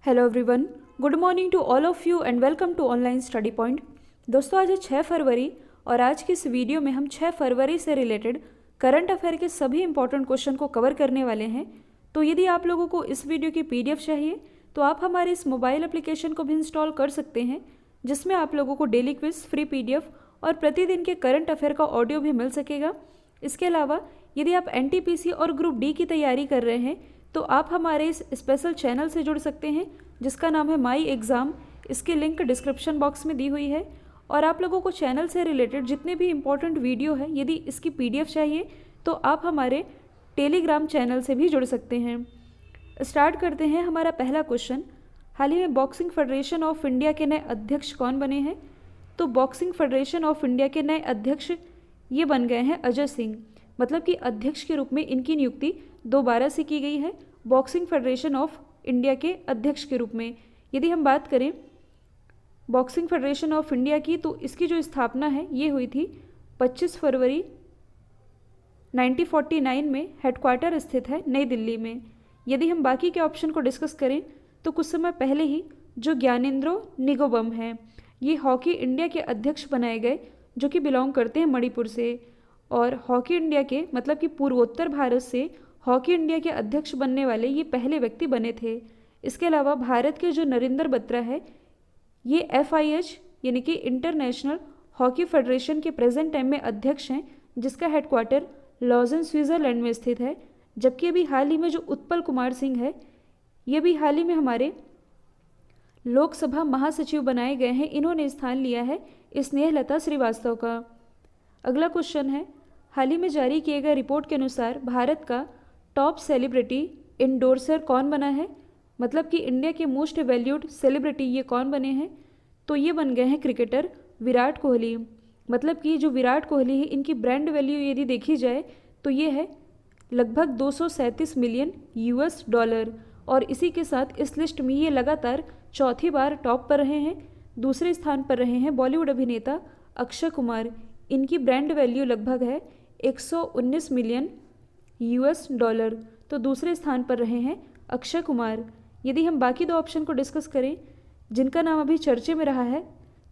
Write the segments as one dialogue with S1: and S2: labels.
S1: Hello everyone, good morning to all of you and welcome to online study point. दोस्तों, आज है 6 फरवरी और आज की इस वीडियो में हम 6 फरवरी से रिलेटेड करंट अफेयर के सभी इंपॉर्टेंट क्वेश्चन को कवर करने वाले हैं। तो यदि आप लोगों को इस वीडियो की पीडीएफ चाहिए तो आप हमारे इस मोबाइल एप्लीकेशन को भी इंस्टॉल कर सकते हैं, जिसमें आप लोगों को डेली क्विज, फ्री पीडीएफ और प्रतिदिन के करंट अफेयर का ऑडियो भी मिल सकेगा। इसके अलावा यदि आप एनटीपीसी और ग्रुप डी की तैयारी कर रहे हैं तो आप हमारे इस स्पेशल चैनल से जुड़ सकते हैं, जिसका नाम है माई एग्ज़ाम। इसकी लिंक डिस्क्रिप्शन बॉक्स में दी हुई है। और आप लोगों को चैनल से रिलेटेड जितने भी इंपॉर्टेंट वीडियो है, यदि इसकी पीडीएफ चाहिए तो आप हमारे टेलीग्राम चैनल से भी जुड़ सकते हैं। स्टार्ट करते हैं हमारा पहला क्वेश्चन। हाल ही में बॉक्सिंग फेडरेशन ऑफ इंडिया के नए अध्यक्ष कौन बने हैं? तो बॉक्सिंग फेडरेशन ऑफ इंडिया के नए अध्यक्ष ये बन गए हैं अजय सिंह। मतलब कि अध्यक्ष के रूप में इनकी नियुक्ति दोबारा से की गई है बॉक्सिंग फेडरेशन ऑफ इंडिया के अध्यक्ष के रूप में। यदि हम बात करें बॉक्सिंग फेडरेशन ऑफ इंडिया की, तो इसकी जो स्थापना है ये हुई थी 25 फरवरी 1949 में। हेडक्वार्टर स्थित है नई दिल्ली में। यदि हम बाकी के ऑप्शन को डिस्कस करें तो कुछ समय पहले ही जो ज्ञानेंद्रो निगोबम है, ये हॉकी इंडिया के अध्यक्ष बनाए गए, जो कि बिलोंग करते हैं मणिपुर से। और हॉकी इंडिया के मतलब कि पूर्वोत्तर भारत से हॉकी इंडिया के अध्यक्ष बनने वाले ये पहले व्यक्ति बने थे। इसके अलावा भारत के जो नरेंद्र बत्रा है, ये FIH यानी कि इंटरनेशनल हॉकी फेडरेशन के प्रेजेंट टाइम में अध्यक्ष हैं, जिसका हेडक्वार्टर लॉजन स्विट्जरलैंड में स्थित है। जबकि अभी हाल ही में जो उत्पल कुमार सिंह है, ये भी हाल ही में हमारे लोकसभा महासचिव बनाए गए हैं। इन्होंने स्थान लिया है स्नेहलता श्रीवास्तव का। अगला क्वेश्चन है, हाल ही में जारी किए गए रिपोर्ट के अनुसार भारत का टॉप सेलिब्रिटी इंडोर्सर कौन बना है? मतलब कि इंडिया के मोस्ट वैल्यूड सेलिब्रिटी ये कौन बने हैं? तो ये बन गए हैं क्रिकेटर विराट कोहली। मतलब कि जो विराट कोहली है, इनकी ब्रांड वैल्यू यदि देखी जाए तो ये है लगभग 237 मिलियन $। और इसी के साथ इस लिस्ट में ये लगातार चौथी बार टॉप पर रहे हैं। दूसरे स्थान पर रहे हैं बॉलीवुड अभिनेता अक्षय कुमार। इनकी ब्रांड वैल्यू लगभग है 119 मिलियन $। तो दूसरे स्थान पर रहे हैं अक्षय कुमार। यदि हम बाकी दो ऑप्शन को डिस्कस करें जिनका नाम अभी चर्चे में रहा है,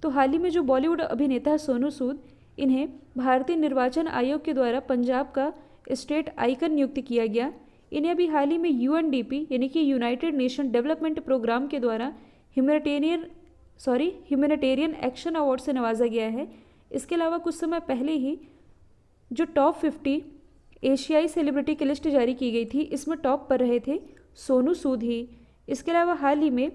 S1: तो हाल ही में जो बॉलीवुड अभिनेता है सोनू सूद, इन्हें भारतीय निर्वाचन आयोग के द्वारा पंजाब का स्टेट आइकन नियुक्त किया गया। इन्हें अभी हाल ही में UNDP यानी कि यूनाइटेड नेशन डेवलपमेंट प्रोग्राम के द्वारा ह्यूमैनिटेरियन एक्शन अवार्ड से नवाजा गया है। इसके अलावा कुछ समय पहले ही जो टॉप 50 एशियाई सेलिब्रिटी की लिस्ट जारी की गई थी, इसमें टॉप पर रहे थे सोनू सूद ही। इसके अलावा हाल ही में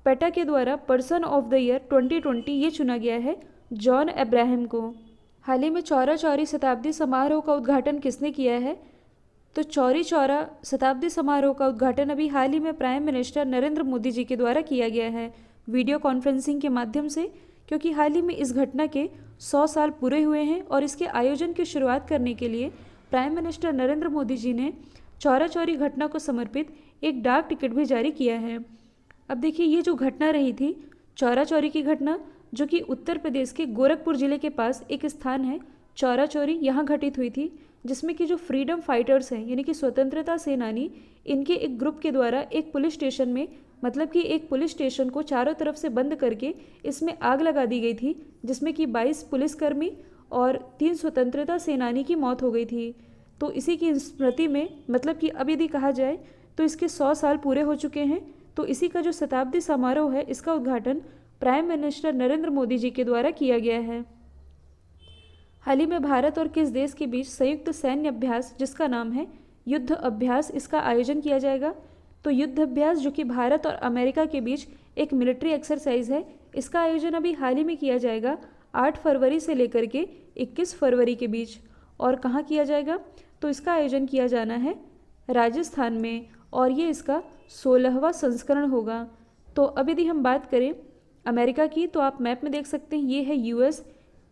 S1: पेटा के द्वारा पर्सन ऑफ द ईयर 2020 ये चुना गया है जॉन अब्राहम को। हाल ही में चौरा चौरी शताब्दी समारोह का उद्घाटन किसने किया है? तो चौरी चौरा शताब्दी समारोह का उद्घाटन अभी हाल ही में प्राइम मिनिस्टर नरेंद्र मोदी जी के द्वारा किया गया है वीडियो कॉन्फ्रेंसिंग के माध्यम से, क्योंकि हाल ही में इस घटना के 100 साल पूरे हुए हैं और इसके आयोजन की शुरुआत करने के लिए प्राइम मिनिस्टर नरेंद्र मोदी जी ने चौरा चौरी घटना को समर्पित एक डाक टिकट भी जारी किया है। अब देखिए, ये जो घटना रही थी चौरा चौरी की घटना, जो कि उत्तर प्रदेश के गोरखपुर जिले के पास एक स्थान है चौरा चौरी, यहाँ घटित हुई थी, जिसमें कि जो फ्रीडम फाइटर्स हैं यानी कि स्वतंत्रता सेनानी, इनके एक ग्रुप के द्वारा एक पुलिस स्टेशन में, मतलब कि एक पुलिस स्टेशन को चारों तरफ से बंद करके इसमें आग लगा दी गई थी, जिसमें कि 22 पुलिसकर्मी और 3 स्वतंत्रता सेनानी की मौत हो गई थी। तो इसी की स्मृति में, मतलब कि अब यदि कहा जाए तो इसके 100 साल पूरे हो चुके हैं। तो इसी का जो शताब्दी समारोह है, इसका उद्घाटन प्राइम मिनिस्टर नरेंद्र मोदी जी के द्वारा किया गया है। हाल ही में भारत और किस देश के बीच संयुक्त सैन्य अभ्यास, जिसका नाम है युद्ध अभ्यास, इसका आयोजन किया जाएगा? तो युद्ध अभ्यास, जो कि भारत और अमेरिका के बीच एक मिलिट्री एक्सरसाइज है, इसका आयोजन अभी हाल ही में किया जाएगा 8 फरवरी से लेकर के 21 फरवरी के बीच। और कहाँ किया जाएगा? तो इसका आयोजन किया जाना है राजस्थान में, और ये इसका 16वां संस्करण होगा। तो अब यदि हम बात करें अमेरिका की, तो आप मैप में देख सकते हैं, ये है US।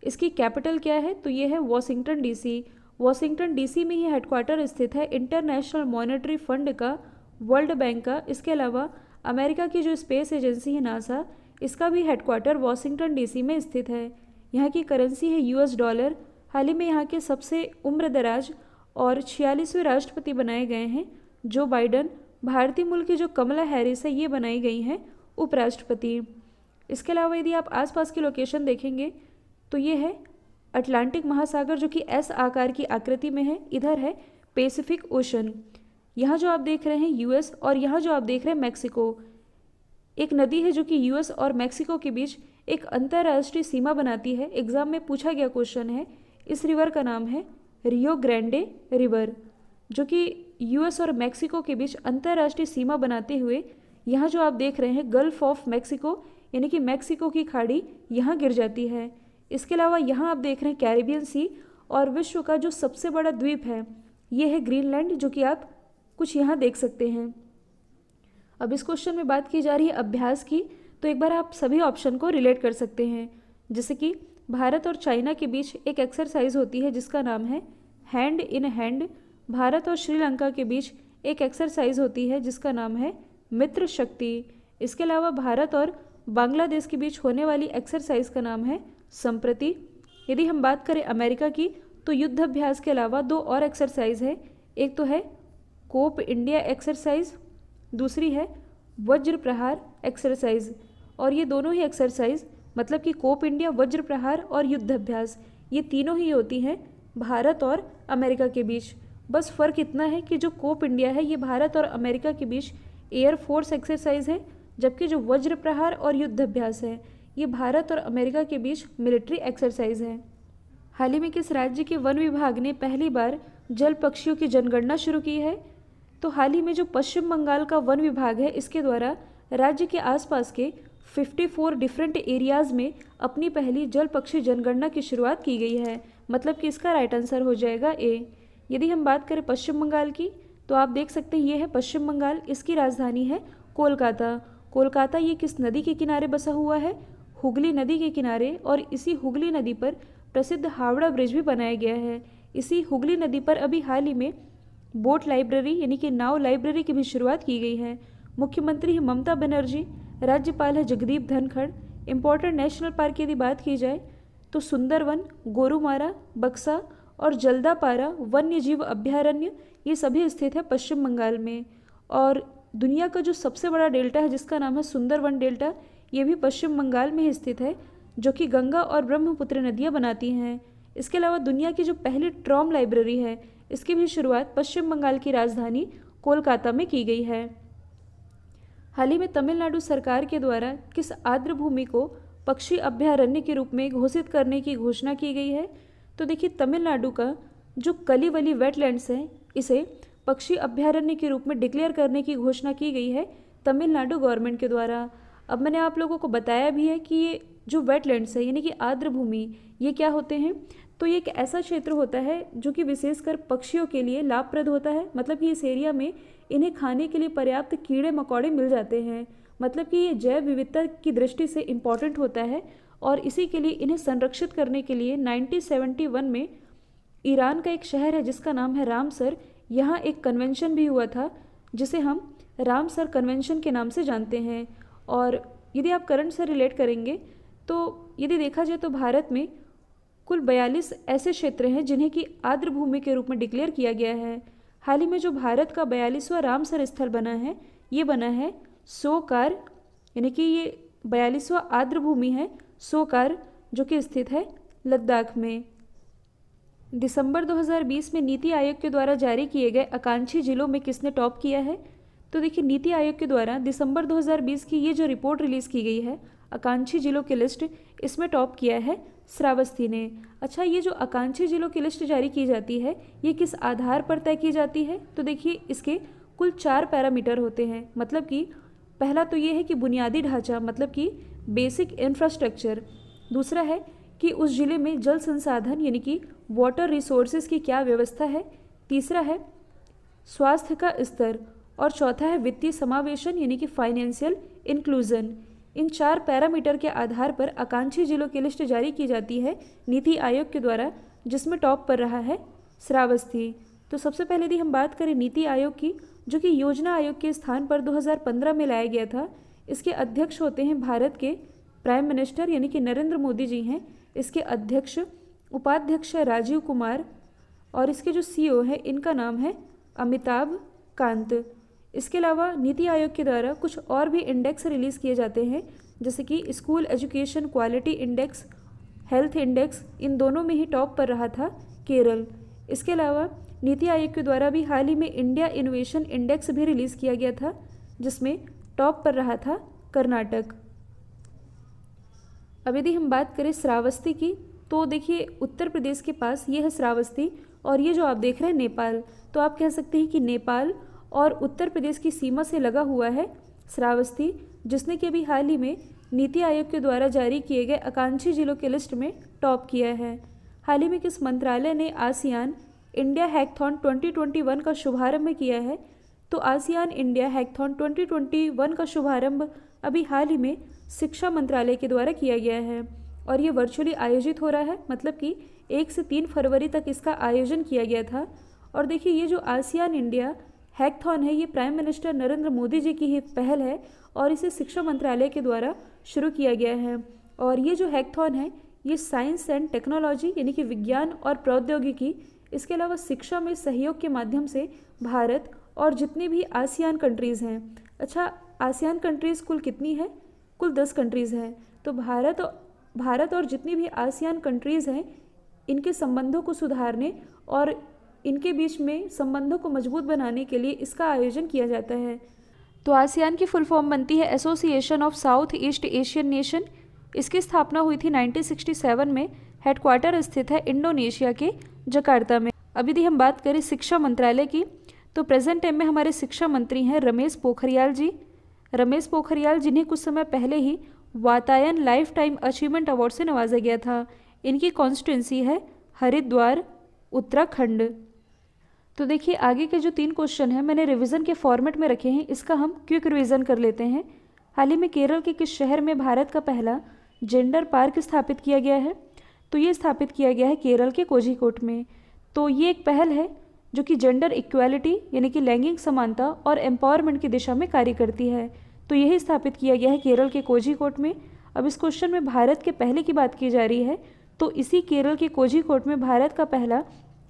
S1: इसकी कैपिटल क्या है? तो ये है वॉशिंगटन DC। वॉशिंगटन DC में ही हेडक्वार्टर स्थित है इंटरनेशनल मॉनेटरी फंड का, वर्ल्ड बैंक का। इसके अलावा अमेरिका की जो स्पेस एजेंसी है नासा, इसका भी हेडक्वार्टर वॉशिंगटन DC में स्थित है। यहाँ की करेंसी है $। हाल ही में यहाँ के सबसे उम्र दराज और 46वें राष्ट्रपति बनाए गए हैं जो बाइडन भारतीय मूल की जो कमला हैरिस है ये बनाई गई हैं उपराष्ट्रपति। इसके अलावा यदि आप आसपास की लोकेशन देखेंगे तो ये है अटलांटिक महासागर जो कि एस आकार की आकृति में है, इधर है पैसिफिक ओशन। यहाँ जो आप देख रहे हैं यूएस और यहाँ जो आप देख रहे हैं मैक्सिको, एक नदी है जो कि यूएस और मैक्सिको के बीच एक अंतर्राष्ट्रीय सीमा बनाती है। एग्जाम में पूछा गया क्वेश्चन है। इस रिवर का नाम है रियो ग्रैंडे रिवर, जो कि यूएस और मैक्सिको के बीच अंतर्राष्ट्रीय सीमा बनाते हुए यहाँ जो आप देख रहे हैं गल्फ ऑफ मैक्सिको यानी कि मैक्सिको की खाड़ी यहाँ गिर जाती है। इसके अलावा यहाँ आप देख रहे हैं कैरिबियन सी, और विश्व का जो सबसे बड़ा द्वीप है ये है ग्रीनलैंड, जो कि आप कुछ यहाँ देख सकते हैं। अब इस क्वेश्चन में बात की जा रही है अभ्यास की, तो एक बार आप सभी ऑप्शन को रिलेट कर सकते हैं। जैसे कि भारत और चाइना के बीच एक एक्सरसाइज होती है जिसका नाम है हैंड इन हैंड। भारत और श्रीलंका के बीच एक एक्सरसाइज होती है जिसका नाम है मित्र शक्ति। इसके अलावा भारत और बांग्लादेश के बीच होने वाली एक्सरसाइज का नाम है संप्रति। यदि हम बात करें अमेरिका की तो युद्ध अभ्यास के अलावा दो और एक्सरसाइज है, एक तो है कोप इंडिया एक्सरसाइज, दूसरी है वज्र प्रहार एक्सरसाइज। और ये दोनों ही एक्सरसाइज मतलब कि कोप इंडिया, वज्र प्रहार और युद्ध अभ्यास ये तीनों ही होती हैं भारत और अमेरिका के बीच। बस फ़र्क इतना है कि जो कोप इंडिया है ये भारत और अमेरिका के बीच एयरफोर्स एक्सरसाइज है, जबकि जो वज्र प्रहार और युद्ध अभ्यास है ये भारत और अमेरिका के बीच मिलिट्री एक्सरसाइज है। हाल ही में किस राज्य के वन विभाग ने पहली बार जल पक्षियों की जनगणना शुरू की है? तो हाल ही में जो पश्चिम बंगाल का वन विभाग है इसके द्वारा राज्य के आसपास के 54 डिफरेंट एरियाज़ में अपनी पहली जल पक्षी जनगणना की शुरुआत की गई है। मतलब कि इसका राइट आंसर हो जाएगा ए। यदि हम बात करें पश्चिम बंगाल की तो आप देख सकते हैं ये है पश्चिम बंगाल, इसकी राजधानी है कोलकाता। कोलकाता ये किस नदी के किनारे बसा हुआ है? हुगली नदी के किनारे, और इसी हुगली नदी पर प्रसिद्ध हावड़ा ब्रिज भी बनाया गया है। इसी हुगली नदी पर अभी हाल ही में बोट लाइब्रेरी यानी कि नाव लाइब्रेरी की भी शुरुआत की गई है। मुख्यमंत्री है ममता बनर्जी, राज्यपाल है Jagdeep Dhankhar. Important national park की यदि बात की जाए तो सुंदरवन, गोरुमारा, बक्सा और जल्दापारा वन्य जीव अभ्यारण्य ये सभी स्थित है पश्चिम बंगाल में। और दुनिया का जो सबसे बड़ा डेल्टा है जिसका नाम है सुंदरवन डेल्टा, ये भी पश्चिम बंगाल में ही स्थित है, जो कि गंगा और ब्रह्मपुत्र नदियाँ बनाती हैं। इसके अलावा दुनिया की जो पहली ट्रॉम लाइब्रेरी है इसकी भी शुरुआत पश्चिम बंगाल की राजधानी कोलकाता में की गई है। हाल ही में तमिलनाडु सरकार के द्वारा किस आर्द्र भूमि को पक्षी अभ्यारण्य के रूप में घोषित करने की घोषणा की गई है? तो देखिए तमिलनाडु का जो कलिवली वेटलैंड्स है इसे पक्षी अभ्यारण्य के रूप में डिक्लेयर करने की घोषणा की गई है तमिलनाडु गवर्नमेंट के द्वारा। अब मैंने आप लोगों को बताया भी है कि ये जो वेटलैंड्स है यानी कि आर्द्र भूमि ये क्या होते हैं? तो ये एक ऐसा क्षेत्र होता है जो कि विशेषकर पक्षियों के लिए लाभप्रद होता है। मतलब कि इस एरिया में इन्हें खाने के लिए पर्याप्त कीड़े मकोड़े मिल जाते हैं। मतलब कि ये जैव विविधता की दृष्टि से इम्पॉर्टेंट होता है, और इसी के लिए इन्हें संरक्षित करने के लिए 1971 में ईरान का एक शहर है जिसका नाम है रामसर, यहाँ एक कन्वेंशन भी हुआ था जिसे हम रामसर कन्वेंशन के नाम से जानते हैं। और यदि आप करंट से रिलेट करेंगे तो यदि देखा जाए तो भारत में कुल 42 ऐसे क्षेत्र हैं जिन्हें कि आर्द्र भूमि के रूप में डिक्लेयर किया गया है। हाल ही में जो भारत का 42वां रामसर स्थल बना है ये बना है सोकार, यानी कि ये 42वां आर्द्र भूमि है सोकार, जो कि स्थित है लद्दाख में। दिसंबर 2020 में नीति आयोग के द्वारा जारी किए गए आकांक्षी जिलों में किसने टॉप किया है? तो देखिए नीति आयोग के द्वारा दिसंबर 2020 की ये जो रिपोर्ट रिलीज़ की गई है आकांक्षी जिलों की लिस्ट, इसमें टॉप किया है श्रावस्ती ने। अच्छा, ये जो आकांक्षी जिलों की लिस्ट जारी की जाती है ये किस आधार पर तय की जाती है? तो देखिए इसके कुल 4 पैरामीटर होते हैं। मतलब कि पहला तो ये है कि बुनियादी ढांचा, मतलब कि बेसिक इंफ्रास्ट्रक्चर। दूसरा है कि उस ज़िले में जल संसाधन यानी कि वाटर रिसोर्सेज की क्या व्यवस्था है। तीसरा है स्वास्थ्य का स्तर, और चौथा है वित्तीय समावेशन यानी कि फाइनेंशियल इंक्लूजन। इन 4 पैरामीटर के आधार पर आकांक्षी जिलों की लिस्ट जारी की जाती है नीति आयोग के द्वारा, जिसमें टॉप पर रहा है श्रावस्ती। तो सबसे पहले यदि हम बात करें नीति आयोग की, जो कि योजना आयोग के स्थान पर 2015 में लाया गया था, इसके अध्यक्ष होते हैं भारत के प्राइम मिनिस्टर यानी कि नरेंद्र मोदी जी हैं। इसके अध्यक्ष उपाध्यक्ष है राजीव कुमार, और इसके जो सीईओ है इनका नाम है अमिताभ कांत। इसके अलावा नीति आयोग के द्वारा कुछ और भी इंडेक्स रिलीज़ किए जाते हैं, जैसे कि school education quality index, health index, इन दोनों में ही टॉप पर रहा था केरल। इसके अलावा नीति आयोग के द्वारा भी हाल ही में इंडिया इनोवेशन इंडेक्स भी रिलीज़ किया गया था, जिसमें टॉप पर रहा था कर्नाटक। अब यदि हम बात करें श्रावस्ती की, तो देखिए उत्तर प्रदेश के पास ये है श्रावस्ती, और ये जो आप देख रहे हैं नेपाल, तो आप कह सकते हैं कि नेपाल और उत्तर प्रदेश की सीमा से लगा हुआ है श्रावस्ती, जिसने कि अभी हाल ही में नीति आयोग के द्वारा जारी किए गए आकांक्षी जिलों के लिस्ट में टॉप किया है। हाल ही में किस मंत्रालय ने आसियान इंडिया हैकथॉन 2021 का शुभारंभ किया है? तो आसियान इंडिया हैकथॉन 2021 का शुभारंभ अभी हाल ही में शिक्षा मंत्रालय के द्वारा किया गया है, और ये वर्चुअली आयोजित हो रहा है, मतलब कि 1 से 3 फरवरी तक इसका आयोजन किया गया था। और देखिए ये जो आसियान इंडिया हैकथॉन है, ये प्राइम मिनिस्टर नरेंद्र मोदी जी की ही पहल है, और इसे शिक्षा मंत्रालय के द्वारा शुरू किया गया है। और ये जो हैकथॉन है, ये साइंस एंड टेक्नोलॉजी यानी कि विज्ञान और प्रौद्योगिकी, इसके अलावा शिक्षा में सहयोग के माध्यम से भारत और जितनी भी आसियान कंट्रीज़ हैं, अच्छा आसियान कंट्रीज़ कुल कितनी है? कुल 10 कंट्रीज़ हैं। तो भारत और जितनी भी आसियान कंट्रीज़ हैं, इनके संबंधों को सुधारने और इनके बीच में संबंधों को मजबूत बनाने के लिए इसका आयोजन किया जाता है। तो आसियान की फुल फॉर्म बनती है association of south east Asian nation. इसकी स्थापना हुई थी 1967 में। हेडक्वार्टर स्थित है इंडोनेशिया के जकार्ता में। अब यदि हम बात करें शिक्षा मंत्रालय की, तो प्रेजेंट टाइम में हमारे शिक्षा मंत्री हैं रमेश पोखरियाल जी। रमेश पोखरियाल, जिन्हें कुछ समय पहले ही Vatayan life time achievement award से नवाजा गया था। इनकी कॉन्स्टिट्यूंसी है हरिद्वार, उत्तराखंड। तो देखिए आगे के जो 3 क्वेश्चन हैं मैंने रिवीजन के फॉर्मेट में रखे हैं, इसका हम क्विक रिवीजन कर लेते हैं। हाल ही में केरल के किस शहर में भारत का पहला जेंडर पार्क स्थापित किया गया है? तो ये स्थापित किया गया है केरल के कोझिकोड में। तो ये एक पहल है जो कि जेंडर इक्वालिटी यानी कि लैंगिक समानता और एम्पावरमेंट की दिशा में कार्य करती है। तो यही स्थापित किया गया है केरल के कोझिकोड में। अब इस क्वेश्चन में भारत के पहले की बात की जा रही है, तो इसी केरल के कोझिकोड में भारत का पहला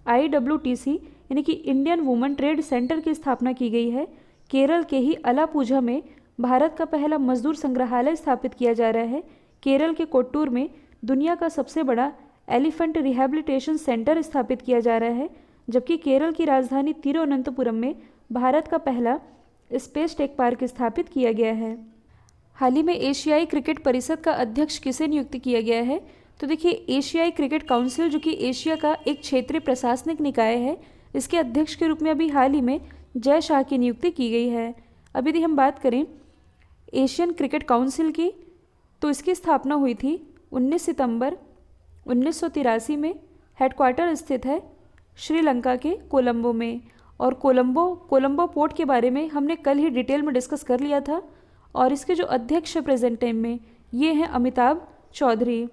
S1: IWTC यानी कि इंडियन वुमेन ट्रेड सेंटर की स्थापना की गई है। केरल के ही अलापुझा में भारत का पहला मजदूर संग्रहालय स्थापित किया जा रहा है। केरल के कोट्टूर में दुनिया का सबसे बड़ा एलिफेंट रिहैबिलिटेशन सेंटर स्थापित किया जा रहा है, जबकि केरल की राजधानी तिरुवनंतपुरम में भारत का पहला स्पेस टेक पार्क स्थापित किया गया है। हाल ही में एशियाई क्रिकेट परिषद का अध्यक्ष किसे नियुक्त किया गया है? तो देखिए एशियाई क्रिकेट काउंसिल, जो कि एशिया का एक क्षेत्रीय प्रशासनिक निकाय है, इसके अध्यक्ष के रूप में अभी हाल ही में जय शाह की नियुक्ति की गई है। अब यदि हम बात करें एशियन क्रिकेट काउंसिल की, तो इसकी स्थापना हुई थी 19 सितंबर 1983 में। हेडक्वार्टर स्थित है श्रीलंका के कोलंबो में। और कोलंबो पोर्ट के बारे में हमने कल ही डिटेल में डिस्कस कर लिया था, और इसके जो अध्यक्ष प्रेजेंट टाइम में ये हैं अमिताभ चौधरी।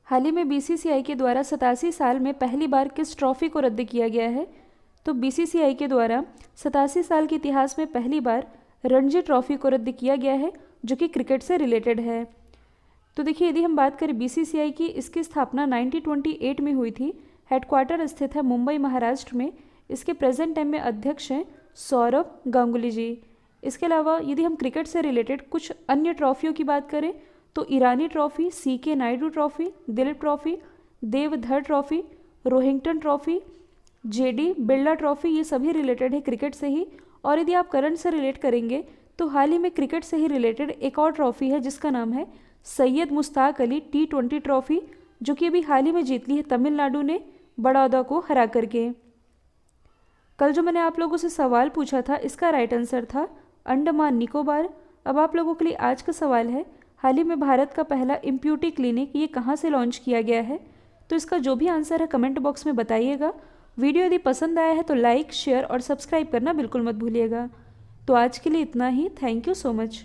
S1: हाल ही में BCCI के द्वारा 87 साल में पहली बार किस ट्रॉफी को रद्द किया गया है? तो BCCI के द्वारा 87 साल के इतिहास में पहली बार रणजी ट्रॉफी को रद्द किया गया है, जो कि क्रिकेट से रिलेटेड है। तो देखिए यदि हम बात करें BCCI की, इसकी स्थापना 1928 में हुई थी। हेडक्वार्टर स्थित है मुंबई, महाराष्ट्र में। इसके प्रेजेंट टाइम में अध्यक्ष हैं सौरव गांगुली जी। इसके अलावा यदि हम क्रिकेट से रिलेटेड कुछ अन्य ट्रॉफियों की बात करें, तो Irani trophy, CK Naidu trophy, Duleep trophy, Deodhar trophy, Rohinton trophy, JD Birla trophy, ये सभी रिलेटेड है क्रिकेट से ही। और यदि आप करंट से रिलेट करेंगे, तो हाल ही में क्रिकेट से ही रिलेटेड एक और ट्रॉफी है जिसका नाम है सैयद मुश्ताक अली T20 ट्रॉफी, जो कि अभी हाल ही में जीत ली है तमिलनाडु ने बड़ौदा को हरा करके। कल जो मैंने आप लोगों से सवाल पूछा था, इसका राइट आंसर था अंडमान निकोबार। अब आप लोगों के लिए आज का सवाल है, हाल ही में भारत का पहला इम्प्यूटी क्लिनिक ये कहाँ से लॉन्च किया गया है? तो इसका जो भी आंसर है कमेंट बॉक्स में बताइएगा। वीडियो यदि पसंद आया है तो लाइक, शेयर और सब्सक्राइब करना बिल्कुल मत भूलिएगा। तो आज के लिए इतना ही। Thank you so much.